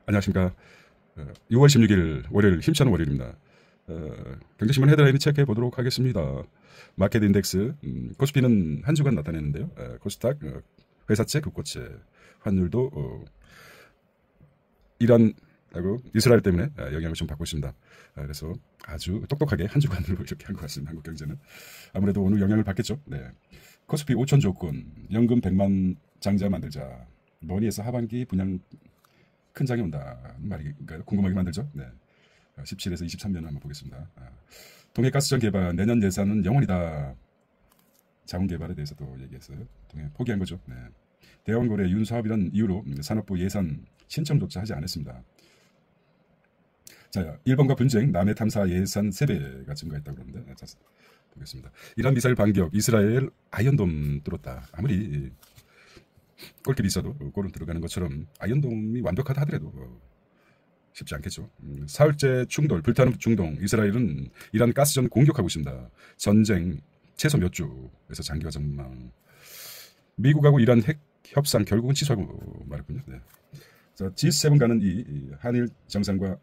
안녕하십니까. 6월 16일 월요일 힘차는 월요일입니다. 경제신문 헤드라인을 체크해 보도록 하겠습니다. 마켓 인덱스 코스피는 한 주간 나타냈는데요. 코스닥 회사채 국고채 환율도 이란하고 이스라엘 때문에 영향을 좀 받고 있습니다. 그래서 아주 똑똑하게 한 주간으로 이렇게 한 것 같습니다. 한국 경제는 아무래도 오늘 영향을 받겠죠. 네. 코스피 5천 조건 연금 100만 장자 만들자. 머니에서 하반기 분양 큰 장이 온다는 말인가요? 궁금하게 만들죠. 네. 17에서 23년 한번 보겠습니다. 동해가스전 개발 내년 예산은 영원이다. 자원 개발에 대해서도 얘기했어요. 동해 포기한 거죠. 네. 대왕고래 윤사업이라는 이유로 산업부 예산 신청조차 하지 않았습니다. 자, 일본과 분쟁 남해 탐사 예산 3배가 증가했다고 그러는데 자, 보겠습니다. 이란 미사일 반격 이스라엘 아이언돔 뚫었다. 아무리 골길이 있어도 골은 들어가는 것처럼 아이언돔이 완벽하다 하더라도 쉽지 않겠죠. 사흘째 충돌, 불타는 중동, 이스라엘은 이란 가스전 공격하고 있습니다. 전쟁 최소 몇 주에서 장기화 전망. 미국하고 이란 핵 협상 결국은 취소하고 말했군요. 네. 자, G7 가는 이 한일 정상과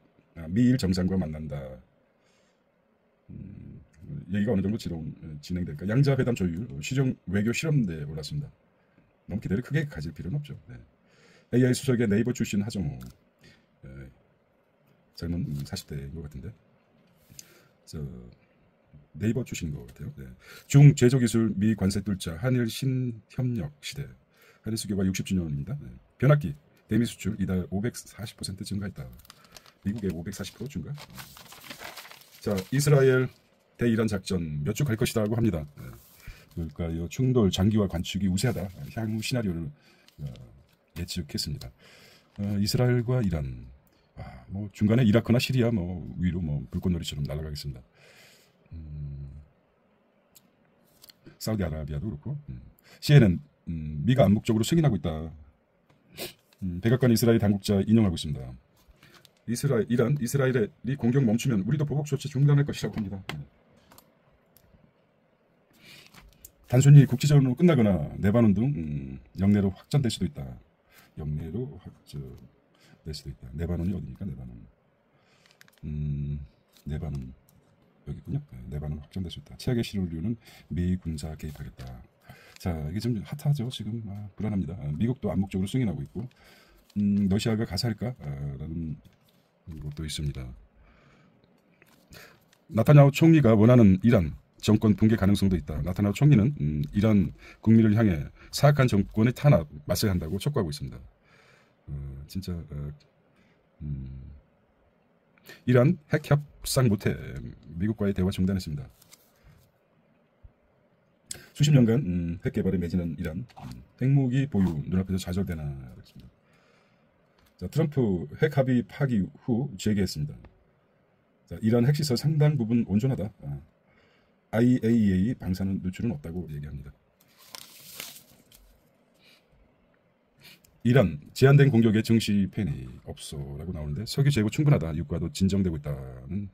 미일 정상과 만난다. 얘기가 어느 정도 진행될까? 양자 회담 조율, 시정 외교 실험대에 올랐습니다. 너무 기대를 크게 가질 필요는 없죠. 네. AI 수석의 네이버 출신 하정우. 젊은 40대인 것 같은데. 네이버 출신인 것 같아요. 네. 중제조기술 미 관세 뚫자 한일 신협력 시대. 한일 수교가 60주년입니다. 네. 변압기 대미 수출 이달 540% 증가했다. 미국의 540% 증가. 자, 이스라엘 대이란 작전 몇 주 갈 것이라고 합니다. 네. 그러니까요, 충돌 장기화 관측이 우세하다. 향후 시나리오를 예측했습니다. 이스라엘과 이란, 뭐 중간에 이라크나 시리아 뭐 위로 뭐 불꽃놀이처럼 날아가겠습니다. 사우디아라비아도 그렇고. CNN 미가 암묵적으로 승인하고 있다. 백악관 이스라엘 당국자 인용하고 있습니다. 이스라엘이 공격 멈추면 우리도 보복 조치 중단할 것이라고 합니다. 단순히 국지전으로 끝나거나 레바논 등 영내로 확전될 수도 있다. 영내로 확전될 수도 있다. 레바논이 어디입니까? 레바논 여기군요. 레바논 확전될 수 있다. 최악의 시나리오는 미 군사 개입하겠다. 자, 이게 좀 핫하죠. 지금 불안합니다. 미국도 암묵적으로 승인하고 있고 러시아가 가세할까라는 것도 있습니다. 나타냐후 총리가 원하는 이란 정권 붕괴 가능성도 있다. 나타나후 총리는 이란 국민을 향해 사악한 정권의 탄압 맞서야 한다고 촉구하고 있습니다. 진짜 이란 핵 협상 못해 미국과의 대화 중단했습니다. 수십 년간 핵 개발에 매진한 이란 핵무기 보유 눈앞에서 좌절되나 그렇습니다. 자, 트럼프 핵 합의 파기 후 재개했습니다. 자, 이란 핵시설 상당 부분 온전하다. IAEA 방사능 누출은 없다고 얘기합니다. 이란 제한된 공격에 증시 팬이 없어라고 나오는데 석유 재고 충분하다. 유가도 진정되고 있다는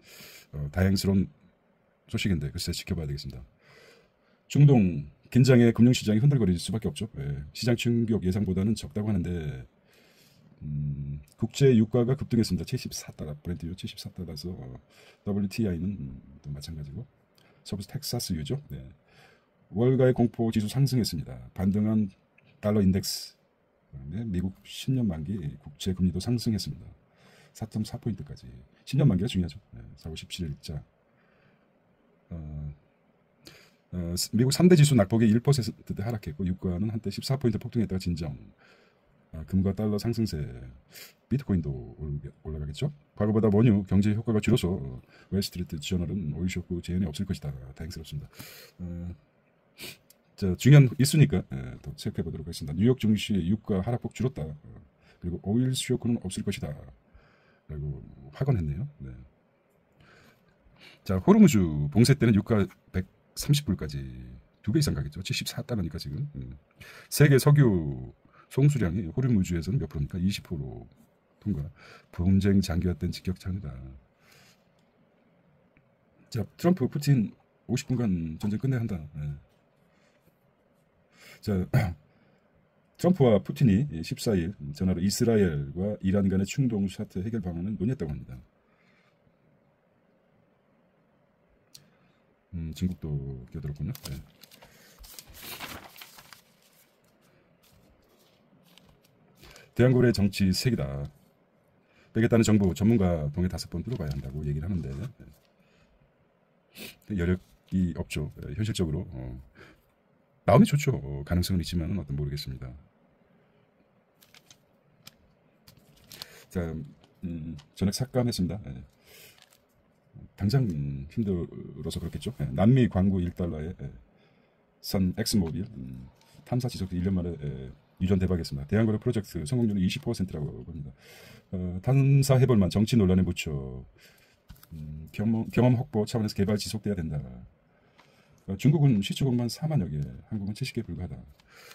다행스러운 소식인데 글쎄 지켜봐야 되겠습니다. 중동 긴장에 금융시장이 흔들거릴 수밖에 없죠. 시장 충격 예상보다는 적다고 하는데 국제 유가가 급등했습니다. 74달러 브렌트유 74달러에서 WTI는 또 마찬가지고 서부스 텍사스유죠. 네. 월가의 공포 지수 상승했습니다. 반등한 달러 인덱스. 미국 10년 만기 국채 금리도 상승했습니다. 4.4포인트까지. 10년 만기가 중요하죠. 4월 17일자. 미국 3대 지수 낙폭이 1% 하락했고 유가는 한때 14포인트 폭등했다가 진정. 금과 달러 상승세. 비트코인도 올라가겠죠. 과거보다 원유 경제 효과가 줄어서 웰스트리트 저널은 오일 쇼크 재현이 없을 것이다. 다행스럽습니다. 자, 중요한 이슈니까 또 체크해 보도록 하겠습니다. 뉴욕 증시의 유가 하락폭 줄었다. 그리고 오일 쇼크는 없을 것이다. 그리고 확언했네요. 네. 자, 호르무즈 봉쇄 때는 유가 130불까지 2배 이상 가겠죠. 74달러니까 지금. 세계 석유 송수량이 호르무즈에서는 몇 프로입니까? 20% 통과. 분쟁 장기화된 직격탄이다. 자, 트럼프 푸틴 50분간 전쟁 끝내야 한다. 자, 트럼프와 푸틴이 14일 전화로 이스라엘과 이란 간의 충동 사태 해결 방안을 논의했다고 합니다. 중국도 끼어들었군요. 네. 대한민국의 정치 색이다. 빼겠다는 정부 전문가 동의 5번 들어가야 한다고 얘기를 하는데 여력이 없죠. 현실적으로 나오면 좋죠. 가능성은 있지만 어떤 모르겠습니다. 자, 전액 삭감했습니다. 당장 힘들어서 그렇겠죠. 남미 광고 1달러에 선 엑스모빌 탐사 지속 1년 만에 유전 대박이었습니다. 대한거래 프로젝트 성공률은 20%라고 봅니다. 탐사해볼 만 정치 논란에 묻혀 경험 확보 차원에서 개발 지속돼야 된다. 중국은 시추국만 4만여 개, 한국은 70개 불과하다.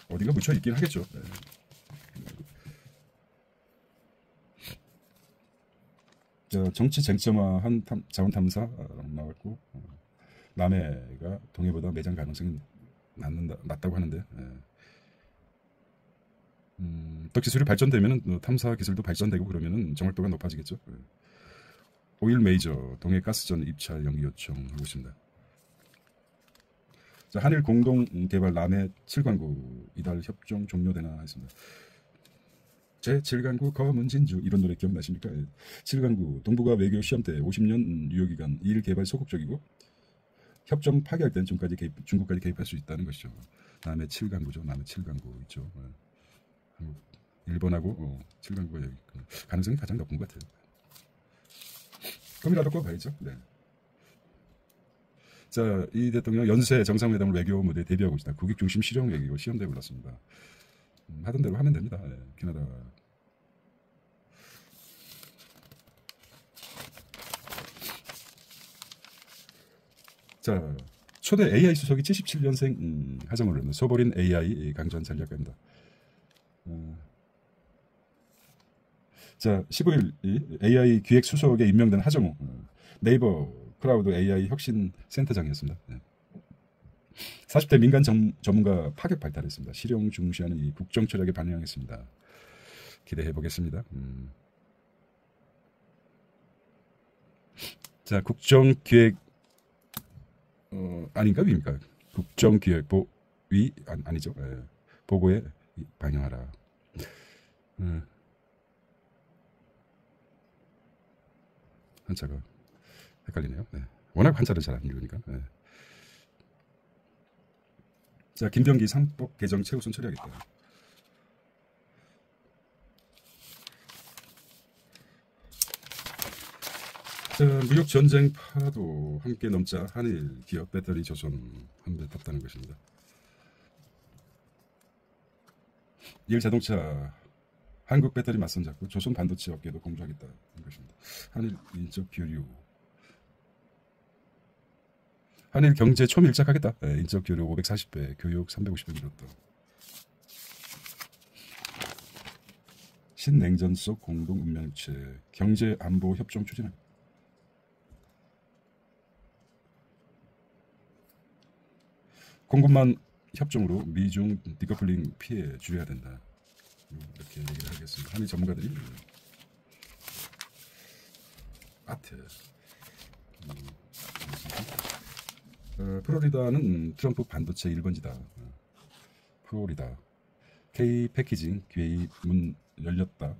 어디가 묻혀 있긴 하겠죠. 정치 쟁점화한 자원 탐사 나왔고 남해가 동해보다 매장 가능성이 낮다고 하는데 더 기술이 발전되면 탐사 기술도 발전되고 그러면 정확도가 높아지겠죠. 오일 메이저 동해 가스전 입찰 연기 요청하고 있습니다. 자, 한일 공동 개발 남해 7강구 이달 협정 종료되나 했습니다. 제7강구 검은진주 이런 노래 기억나십니까? 7강구 동북아 외교 시험 때 50년 유효기간 2일 개발 소극적이고 협정 파기할 때는 중국까지 개입할 수 있다는 것이죠. 남해 7강구죠. 남해 7강구 있죠. 일본하고 7강구가 여기 가능성이 가장 높은 것 같아요. 그럼이라도 꼭 봐야죠. 네. 자, 이 대통령 연쇄 정상회담을 외교 무대에 대비하고 있다. 국익 중심 실용 외교 시험대에 올랐습니다. 하던 대로 하면 됩니다. 네, 캐나다. 자, 초대 AI 수석이 77년생 하정을 했는 소버린 AI 강전 전략가입니다. 자, 15일 AI 기획 수석에 임명된 하정우 네이버 클라우드 AI 혁신 센터장이었습니다. 40대 민간 전문가 파격 발달했습니다. 실용 중시하는 이 국정 철학에 반영했습니다. 기대해 보겠습니다. 자, 국정기획 아닌가 위입니까? 국정기획위 아니죠? 보고에 반영하라. 한자가 헷갈리네요. 네. 워낙 한자를 잘 안 읽으니까. 네. 자, 김병기 상법 개정 최우선 처리하겠다. 자, 무역 전쟁 파도 함께 넘자. 한일 기업 배터리 조선 한배 탔다는 것입니다. 일 자동차 한국 배터리 맞선 잡고 조선 반도체 업계도 공조하겠다는 것입니다. 한일 인적 교류. 한일 경제 초밀착하겠다. 인적 교류 540배, 교육 350배 늘었다. 신냉전 속 공동 운명체 경제 안보 협정 추진하겠다. 공급망 협정으로 미중 디커플링 피해 줄여야 된다. 이렇게 얘기를 하겠습니다. 한일 전문가들이 아트. 플로리다는 트럼프 반도체 1번지다. 플로리다 K 패키징 기회의 문 열렸다.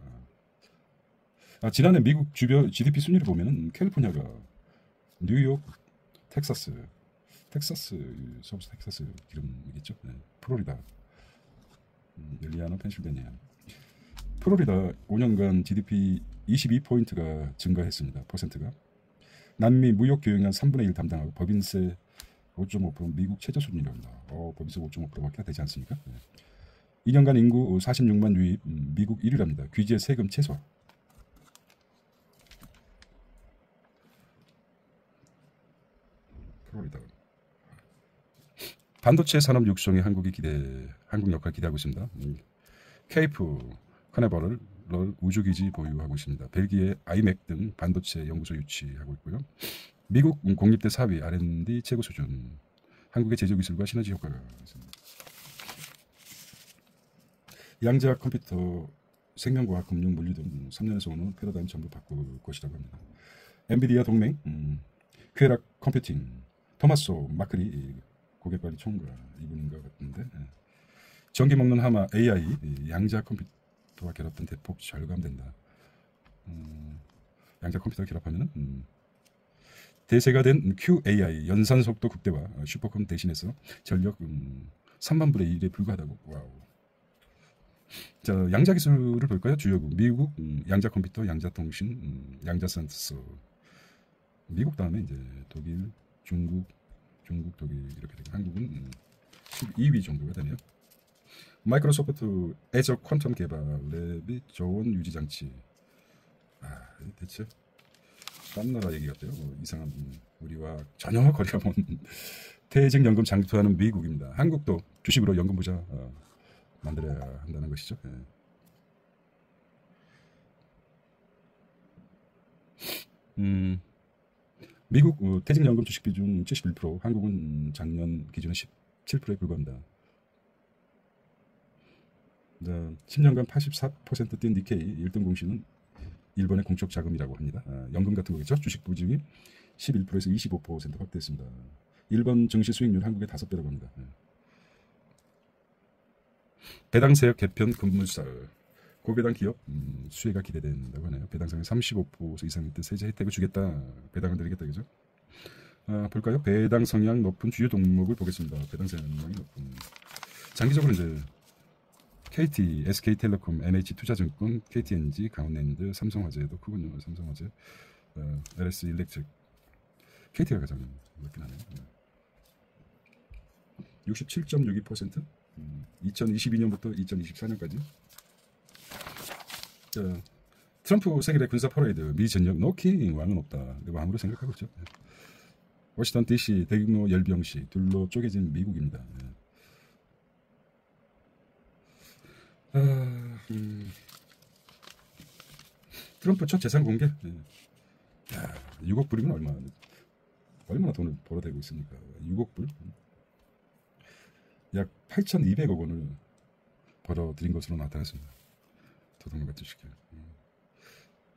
지난해 미국 주변 GDP 순위를 보면은 캘리포니아가 뉴욕, 텍사스 서부스 텍사스 기름이겠죠. 네. 플로리다, 일리아나, 펜실베니아. 플로리다 5년간 GDP 22포인트가 증가했습니다. 퍼센트가. 남미 무역 교역량 3분의 1 담당하고 법인세 5.5% 미국 최저 수준이랍니다. 법인세 5.5%밖에 되지 않습니까? 네. 2년간 인구 46만 유입, 미국 1위랍니다. 규제 세금 최소. 플로리다. 반도체 산업 육성에 한국 역할 기대하고 있습니다. 케이프 카네버를 우주기지 보유하고 있습니다. 벨기에 아이맥 등 반도체 연구소 유치하고 있고요. 미국 공립대 사위 R&D 최고 수준. 한국의 제조 기술과 시너지 효과가 있습니다. 양자 컴퓨터, 생명과학, 금융, 물리 등 3년에서 5년 패러다임 전부 바꿀 것이라고 합니다. 엔비디아 동맹, 쾌락 컴퓨팅, 토마소 마크리 고객관리 총괄 이분인 것 같은데, 전기 먹는 하마 AI, 양자 컴퓨터와 결합된 대폭 절감된다. 양자 컴퓨터와 결합하면 대세가 된 QAI 연산 속도 극대화 슈퍼컴 대신해서 전력 3만 분의 1에 불과하다고. 와우. 자, 양자 기술을 볼까요? 주요국 미국 양자 컴퓨터, 양자 통신, 양자 센서. 미국 다음에 이제 독일, 중국, 독일 이렇게 되고 한국은 12위 정도가 되네요. 마이크로소프트 애저 퀀텀 개발 랩이 저온 유지 장치. 대체 딴 나라 얘기 같아요. 이상한 우리와 전혀 거리가 먼 퇴직연금 장투하는 미국입니다. 한국도 주식으로 연금 부자 만들어야 한다는 것이죠. 미국 퇴직연금 주식 비중 71%, 한국은 작년 기준에 17%에 불과합니다. 10년간 84% 뛴 니케이 1등 공시는 일본의 공적 자금이라고 합니다. 연금 같은 거겠죠. 주식 비중이 11%에서 25% 확대했습니다. 일본 증시 수익률 한국의 5배라고 합니다. 배당 세역 개편 급물살. 고배당 기업 수혜가 기대된다고 하네요. 배당상의 35% 이상일 때 세제 혜택을 주겠다. 배당을 드리겠다. 그죠? 볼까요? 배당 성향 높은 주요 종목을 보겠습니다. 배당 성향이 높은. 장기적으로 이제 KT, SK텔레콤, NH투자증권, KTNG, 강원랜드, 삼성화재도 크군요. 삼성화재, LS 일렉트릭, KT가 가장 높긴 하네요. 67.62%, 2022년부터 2024년까지. 트럼프 생일의 군사 퍼레이드, 미 전역 노킹 왕은 없다. 왕으로 생각하고 있죠. 워싱턴 DC 대규모 열병시 둘로 쪼개진 미국입니다. 트럼프 첫 재산 공개. 6억 불이면 얼마나 돈을 벌어대고 있습니까? 6억 불? 약 8,200억 원을 벌어들인 것으로 나타났습니다. 도둑놈 같은 시기.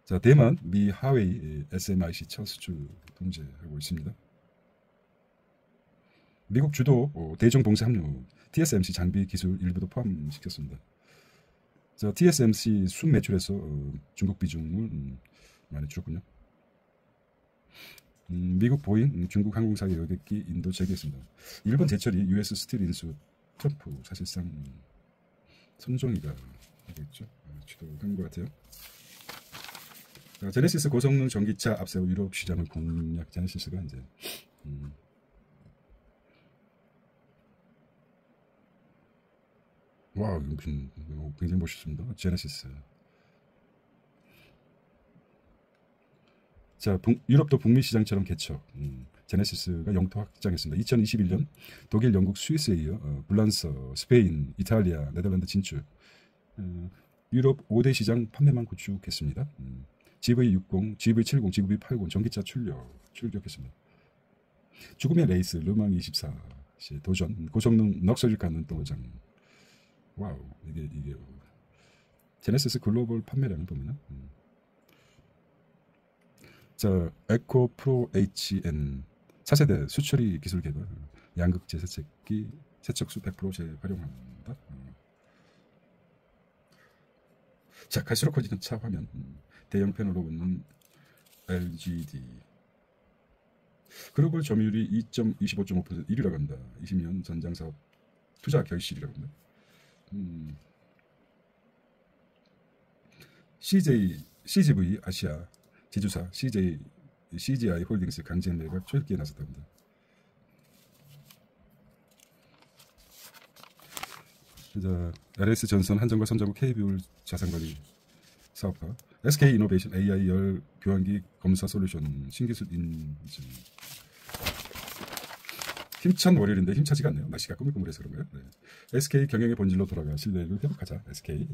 자, 대만 미 하웨이 SMIC 첫 수출 통제하고 있습니다. 미국 주도 대중 봉쇄 합류, TSMC 장비 기술 일부도 포함시켰습니다. 자, TSMC 순 매출에서 중국 비중을 많이 줄였군요. 미국 보잉, 중국 항공사의 여객기 인도 재개했습니다. 일본 제철이 US 스틸 인수 트럼프 사실상 손정희가 하고 있죠. 주도한 것 같아요. 자, 제네시스 고성능 전기차 앞세워 유럽 시장을 공략. 제네시스가 이제 와, 무슨 굉장히 멋있습니다. 제네시스. 자, 유럽도 북미 시장처럼 개척. 제네시스가 영토 확장했습니다. 2021년 독일, 영국, 스위스에 이어 불란서, 스페인, 이탈리아, 네덜란드 진출. 유럽 5대 시장 판매만 구축했습니다. GV60, GV70, GV80 전기차 출격했습니다. 죽음의 레이스 르망 24 도전 고성능 럭셔리 가는 도장. 와우, 이게 제네시스 글로벌 판매량을 보면 자, 에코 프로 HN 4세대 수처리 기술 개발, 양극 재세척기 세척수 100% 재활용한다. 자, 갈수록 커지는 차 화면, 대형 패널로 붙는 LGD. 글로벌 점유율이 25.5% 1위라고 합니다. 20년 전장사업 투자 결실이라고 합니다. CGV 아시아 지주사 CGI 홀딩스 강제 매각 초읽기에 나섰답니다. LS 전선 한전과 선정국 KB울 자산관리 사업화, SK 이노베이션 AI 열 교환기 검사 솔루션 신기술 인증. 힘찬 월요일인데 힘차지가 않네요. 날씨가 꾸물꾸물해서 그런가요? 네. SK 경영의 본질로 돌아가 신뢰를 회복하자. SK.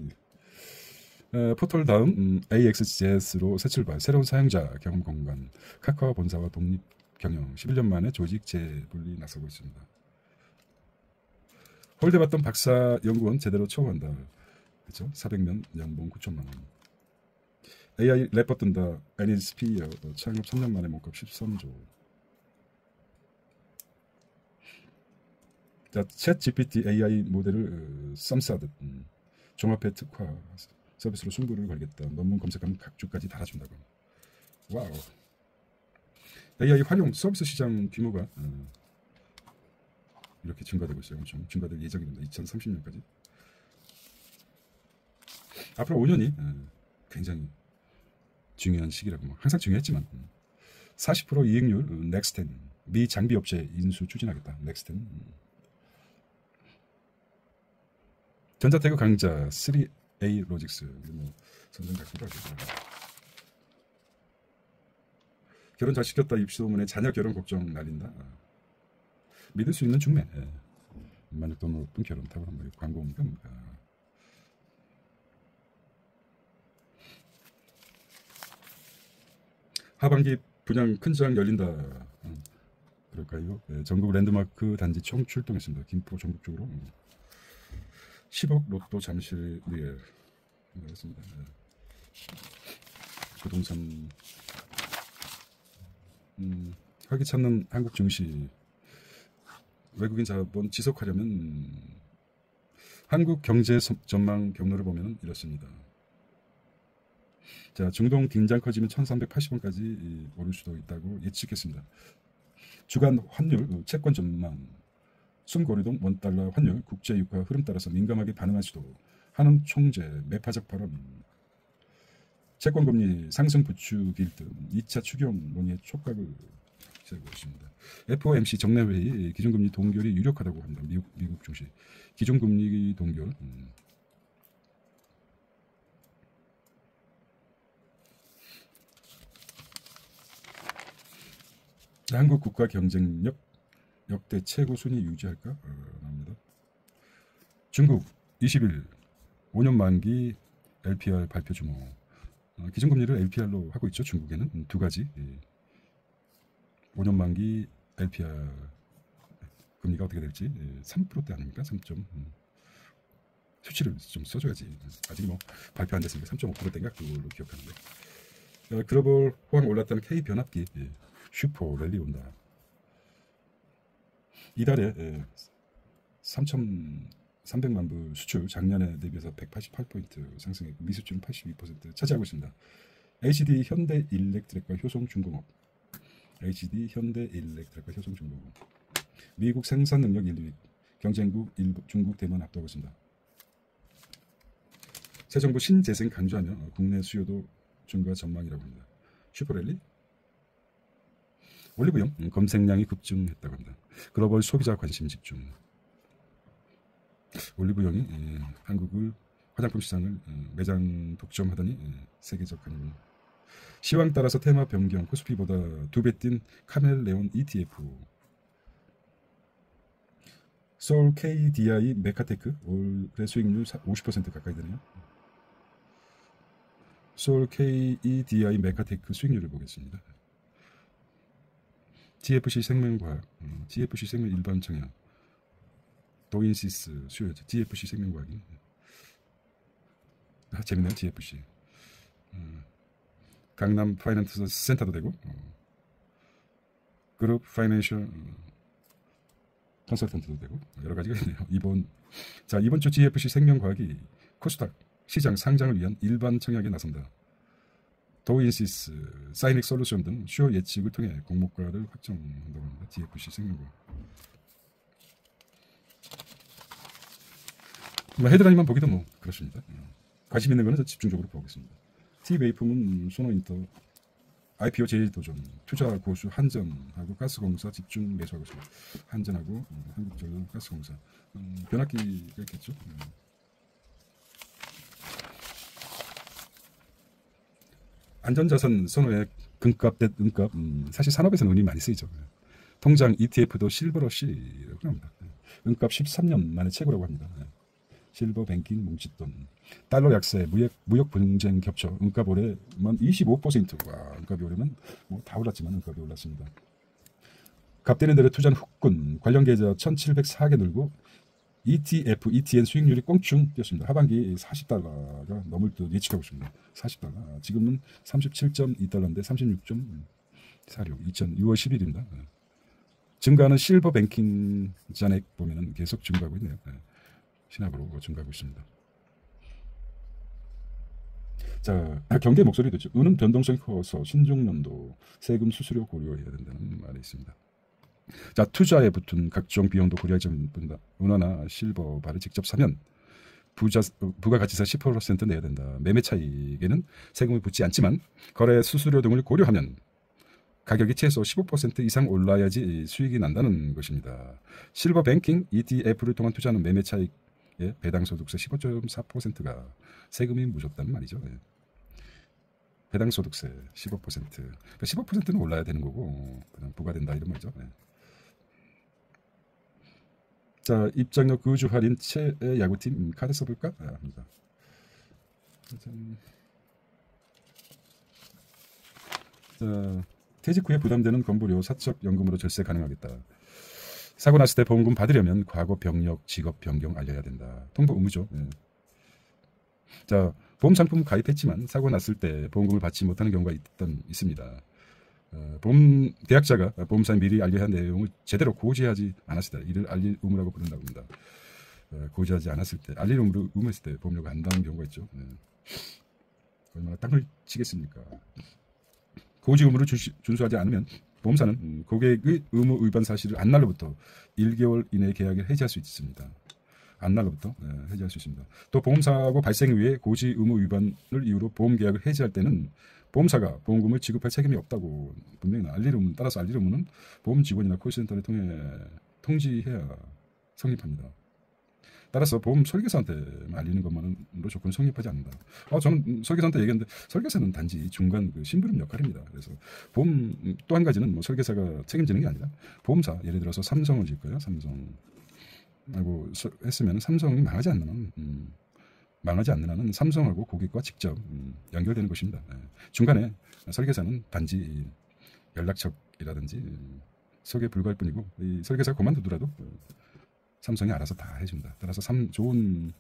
포털 다음 AXJS로 새 출발, 새로운 사용자 경험 공간, 카카오 본사와 독립 경영, 11년 만에 조직 재분리 나서고 있습니다. 홀대받던 박사 연구원 제대로 처우한다. 그렇죠? 400면 연봉 9천만 원. AI 래퍼 뜬다. 애니스피어 창업 3년 만에 몸값 13조. 자, 챗 GPT AI 모델을 썸싸듯 종합회 특화 서비스로 승부를 걸겠다. 논문 검색하면 각주까지 달아준다고. 와우. AI 활용 서비스 시장 규모가 이렇게 증가되고 있어요. 엄청 증가될 예정입니다. 2030년까지. 앞으로 5년이 굉장히 중요한 시기라고 항상 중요했지만 40% 이익률 넥스텐 미 장비 업체 인수 추진하겠다. 넥스텐. 전자태그 강자 3A 로직스 뭐 선정 같기도 하고. 결혼 잘 시켰다 입시소문에 자녀 결혼 걱정 날린다. 믿을 수 있는 중매. 만족도 높은 결혼 탑을 한번 광고입니까? 하반기 분양 큰 장 열린다. 그럴까요? 전국 랜드마크 단지 총 출동했습니다. 김포 전국적으로 10억 로또 잠실 리얼 그렇습니다. 부동산 활기차는 한국 증시 외국인 자본 지속하려면 한국 경제 전망 경로를 보면 이렇습니다. 자, 중동 긴장 커지면 1380원까지 오를 수도 있다고 예측했습니다. 주간 환율 채권 전망 숨고리동 원달러 환율 국제 유가 흐름 따라서 민감하게 반응할 수도. 한은 총재 매파적 발언. 채권금리 상승 부추길 등 2차 추경 논의의 촉각을 세우고 있습니다. FOMC 정례회의 기준금리 동결이 유력하다고 합니다. 미국 증시 기준금리 동결. 한국 국가 경쟁력 역대 최고 순위 유지할까? 합니다. 중국 20일 5년 만기 LPR 발표 주모. 기준금리를 LPR로 하고 있죠. 중국에는 두 가지. 5년 만기 LPR 금리가 어떻게 될지 3%대 아닙니까? 3. 수치를 좀 써줘야지. 아직 뭐 발표 안 됐으니까 3.5%대인가 그걸로 기억하는데. 글로벌 호황 올랐다는 K 변압기 슈퍼 랠리 온다. 이달에 3,300만 불 수출 작년에 대비해서 188포인트 상승했고 미수출은 82% 차지하고 있습니다. HD 현대일렉트릭과 효성중공업 HD 현대일렉트릭과 효성중공업 미국 생산능력 1위 경쟁국 중국 대만 압도하고 있습니다. 새 정부 신재생 강조하며 국내 수요도 증가 전망이라고 합니다. 슈퍼랠리 올리브영 검색량이 급증했다고 합니다. 글로벌 소비자 관심 집중. 올리브영이 한국을 화장품 시장을 매장 독점하더니 세계적 한일. 시황 따라서 테마 변경 코스피보다 2배 뛴 카멜레온 ETF. 서울 KDI 메카테크 올해 수익률 50% 가까이 되네요. 서울 KDI 메카테크 수익률을 보겠습니다. GFC 생명과학, GFC 생명 일반 청약, 도인시스 수요자, GFC 생명과학이 재밌네요. GFC 강남 파이낸스 센터도 되고 그룹 파이낸셜 컨설턴트도 되고 여러 가지가 있네요. 이번 주 GFC 생명과학이 코스닥 시장 상장을 위한 일반 청약에 나선다. 도인시스, 사이닉 솔루션 등 주요 예측을 통해 공모가를 확정한다고 합니다. GFC 생명과학. 헤드라인만 보기도 뭐 그렇습니다. 관심 있는 거는 집중적으로 보겠습니다. T웨이품은 소노인터 IPO 제일도전 투자 고수 한전하고 가스공사 집중 매수하고 있습니다. 한전하고 한국전력 가스공사 변압기가 있겠죠. 안전자산 선호의 금값 대 은값 사실 산업에서는 은이 많이 쓰이죠. 통장 ETF도 실버러시라고 합니다. 은값 13년 만에 최고라고 합니다. 실버 뱅킹 뭉칫돈 달러 약세 무역 분쟁 겹쳐 은값 올해만 25%. 와, 은값이 올해만 뭐 다 올랐지만 은값이 올랐습니다. 값되는 대로 투자는 후끈 관련 계좌 1704개 늘고 ETF, ETN 수익률이 껑충 뛰었습니다. 하반기 40달러가 넘을 듯 예측하고 있습니다. 40달러. 지금은 37.2달러인데 36.46. 6월 10일입니다. 증가하는 실버 뱅킹 잔액 보면은 계속 증가하고 있네요. 신압으로 증가하고 있습니다. 자, 경계 목소리도 있죠. 은은 변동성이 커서 신중년도 세금 수수료 고려해야 된다는 말이 있습니다. 자, 투자에 붙은 각종 비용도 고려하지 않는다. 은화나 실버 바를 직접 사면 부가가치세 10% 내야 된다. 매매 차익에는 세금을 붙지 않지만 거래 수수료 등을 고려하면 가격이 최소 15% 이상 올라야지 수익이 난다는 것입니다. 실버 뱅킹 ETF를 통한 투자는 매매 차익의 배당 소득세 15.4%가 세금이 무섭다는 말이죠. 배당 소득세 15%. 그러니까 15%는 올라야 되는 거고 그냥 부과된다 이런 말이죠. 자, 입장료 거주 할인 최애 야구팀 카드 써볼까 합니다. 자, 퇴직 후에 부담되는 건보료 사적연금으로 절세 가능하겠다. 사고 났을 때 보험금 받으려면 과거 병력, 직업 변경 알려야 된다. 통보 의무죠. 자, 보험 상품 가입했지만 사고 났을 때 보험금을 받지 못하는 경우가 있습니다. 보험 계약자가 보험사에 미리 알려야 할 내용을 제대로 고지하지 않았을 때 이를 알릴 의무라고 부른다고 합니다. 고지하지 않았을 때, 알릴 의무했을 때 보험료가 안 나오는 경우가 있죠. 얼마나 땅을 치겠습니까? 고지 의무를 준수하지 않으면 보험사는 고객의 의무 위반 사실을 안 날로부터 1개월 이내에 계약을 해지할 수 있습니다. 안 날로부터 해지할 수 있습니다. 또 보험사고 발생 후에 고지 의무 위반을 이유로 보험 계약을 해지할 때는 보험사가 보험금을 지급할 책임이 없다고 분명히 따라서 알릴 의무는 보험 직원이나 콜센터를 통해 통지해야 성립합니다. 따라서 보험 설계사한테 알리는 것만으로 조건 성립하지 않는다. 저는 설계사한테 얘기했는데 설계사는 단지 중간 그 심부름 역할입니다. 그래서 보험 또 한 가지는 뭐 설계사가 책임지는 게 아니라 보험사 예를 들어서 삼성을 질까요? 삼성 하고 했으면 삼성이 망하지 않는 한은 삼성하고 고객과 직접 연결되는 것입니다. 중간에 설계사는 단지 연락처이라든지 소개 불가할 뿐이고 이 설계사가 그만두더라도 삼성이 알아서 다 해준다. 따라서 좋은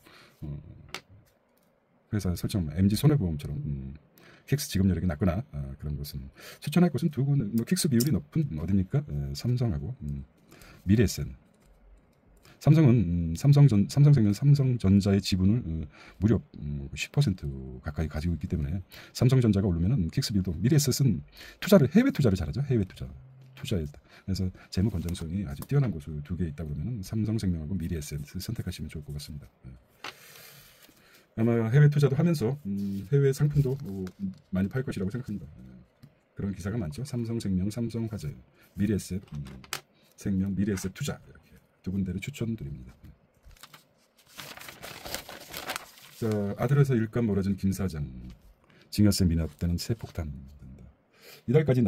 회사 설정, MG 손해보험처럼 킥스 지급 여력이 낮거나 그런 것은 추천할 것은 두 군데. 킥스 비율이 높은 어디입니까? 삼성하고 미래에센. 삼성은 삼성생명, 삼성전자의 지분을 무려 10% 가까이 가지고 있기 때문에 삼성전자가 오르면은 킥스 비율도, 미래에셋은 해외 투자를 잘하죠. 해외 투자에. 그래서 재무 건전성이 아주 뛰어난 곳을 두 개 있다 그러면 삼성생명하고 미래에셋을 선택하시면 좋을 것 같습니다. 아마 해외 투자도 하면서 해외 상품도 많이 팔 것이라고 생각합니다. 그런 기사가 많죠. 삼성생명, 삼성화재, 미래에셋 생명, 미래에셋 투자 이렇게 두 군데를 추천드립니다. 자, 아들에서 일감 몰아준 김 사장 증여세 미납되는 새 폭탄 된다. 이달까지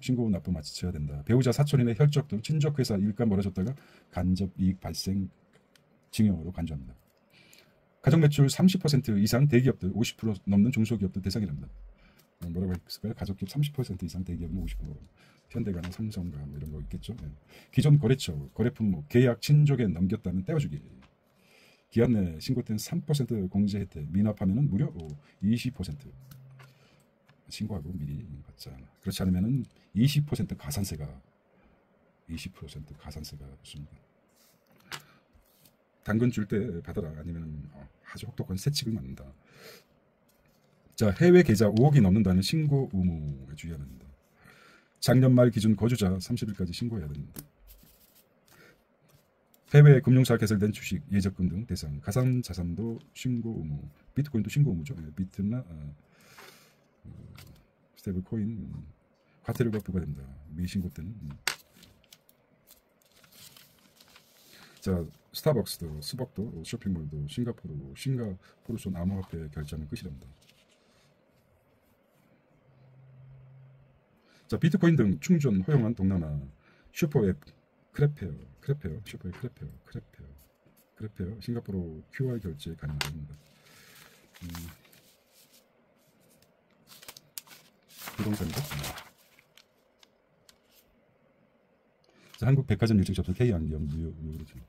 신고 납부 마쳐야 된다. 배우자, 사촌인의 혈족 등 친족회사 일감 몰아줬다가 간접 이익 발생 징역으로 간주합니다. 가정매출 30% 이상 대기업들, 50% 넘는 중소기업들 대상이랍니다. 뭐라고 했을까요? 가족기업 30% 이상, 대기업은 50%. 현대가나 삼성가 뭐 이런 거 있겠죠. 기존 거래처, 거래품 계약 친족에 넘겼다면 떼어주기. 기한 내 신고된 3% 공제 혜택, 미납하면 무려 20% 신고하고 미리 받자. 그렇지 않으면 20% 가산세가 붙습니다. 당근 줄 때 받아라. 아니면 아주 혹독한 세칙을 맞는다. 자, 해외 계좌 5억이 넘는다는 신고 의무에 주의해야 합니다. 작년 말 기준 거주자 30일까지 신고해야 됩니다. 해외 금융사 개설된 주식, 예적금 등 대상, 가상자산도 신고 의무, 비트코인도 신고 의무죠. 비트나 스테이블코인, 과태료가 부과됩니다. 미신고 때는. 자, 스타벅스도, 스벅도, 쇼핑몰도, 싱가포르손 암호화폐 결제하면 끝이랍니다. 자, 비트코인 등 충전 허용한 동남아 슈퍼앱 크래페어, 싱가포르 QR 결제 가능합니다. 부동산이죠. 자, 한국 백화점 일정 접수 K안경 무료로 줍니다.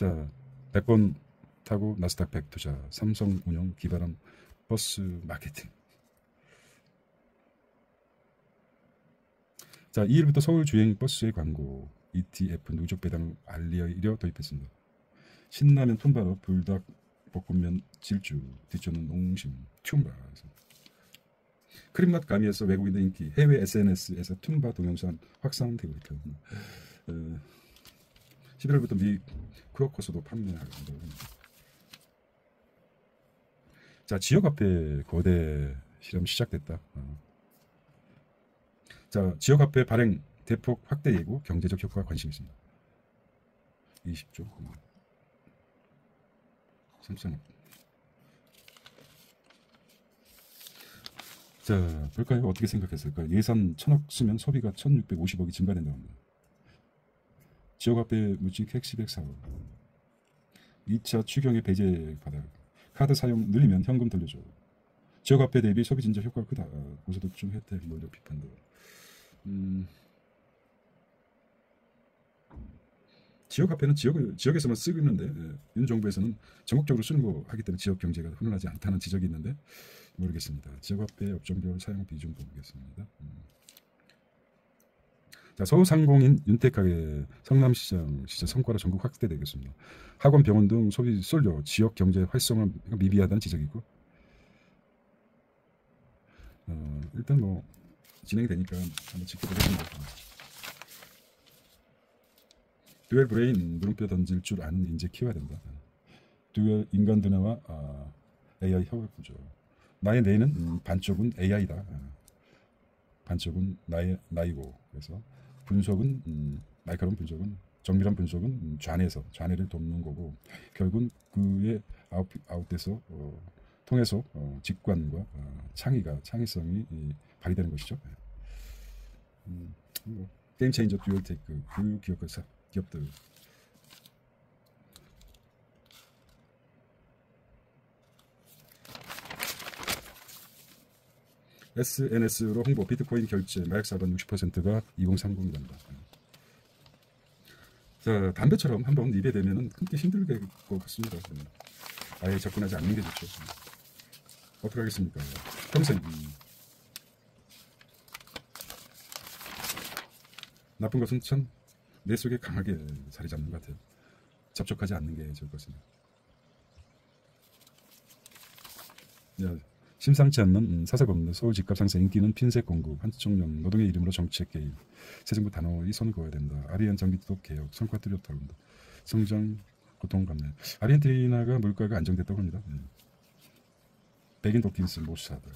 자, 100번 타고 나스닥 100 투자, 삼성 운영, 기바람 버스 마케팅. 자, 2일부터 서울 주행 버스의 광고, ETF 누적 배당 알리려 도입했습니다. 신라면 톤바로 불닭 볶음면 질주, 뒷조는 농심, 툼바. 크림맛 가미에서 외국인들 인기, 해외 SNS에서 툼바 동영상 확산되고 있다. 11월부터 미 크로커스도 판매하고. 자, 지역화폐 거대 실험 시작됐다. 자, 지역화폐 발행 대폭 확대 예고, 경제적 효과가 관심 있습니다. 20조. 3,000억. 자, 볼까요? 어떻게 생각했을까? 예산 1,000억 쓰면 소비가 1,650억이 증가된다고 합니다. 지역화폐 무직 핵시백 사업. 2차 추경의 배제 받아. 카드 사용 늘리면 현금 돌려줘. 지역화폐 대비 소비 진작 효과가 크다. 고소득중 혜택 몰려 비판도. 지역화폐는 지역에서만 쓰고 있는데, 윤 정부에서는 전국적으로 쓰는 거 하기 때문에 지역 경제가 훈훈하지 않다는 지적이 있는데 모르겠습니다. 지역화폐 업종별 사용 비중 보겠습니다. 자, 서울상공인 윤택하게 성남시장 성과로 전국 확대되겠습니다. 학원, 병원 등 소비 쏠려 지역 경제 활성화 미비하다는 지적이 있고, 일단 뭐 진행이 되니까 한번 지켜보겠습니다. 듀얼 브레인, 물음표 던질 줄 아는 인재 키워야 된다. 듀얼 인간 두뇌와 AI 협업 구조. 나의 뇌는 반쪽은 AI다. 반쪽은 나이고. 그래서 분석은 날카로운 분석은, 정밀한 분석은 좌뇌를 돕는 거고, 결국은 그의 아웃돼서 통해서 직관과 창의성이 발휘되는 것이죠. 게임 체인저 듀얼 테이크, 교육 기업들. SNS로 홍보, 비트코인 결제, 마약 사반 60%가 2030이란다. 자, 담배처럼 한번 입에 대면은 끊기 힘들 것 같습니다. 아예 접근하지 않는 게 좋죠. 어떻게 하겠습니까? 평생 나쁜 것은 참 내 속에 강하게 자리 잡는 것 같아요. 접촉하지 않는 게 좋을 것 같습니다. 심상치 않는 사설 없는 서울 집값 상승, 인기는 핀셋 공급, 한청년 노동의 이름으로 정책 개입, 새 정부 단호히 손을 그어야 된다. 아리안 전기톱 개혁, 성과 뚜렷하고 한다. 성장, 고통 감내. 아르헨티나가 물가가 안정됐다고 합니다. 백인 도킨스 모사드.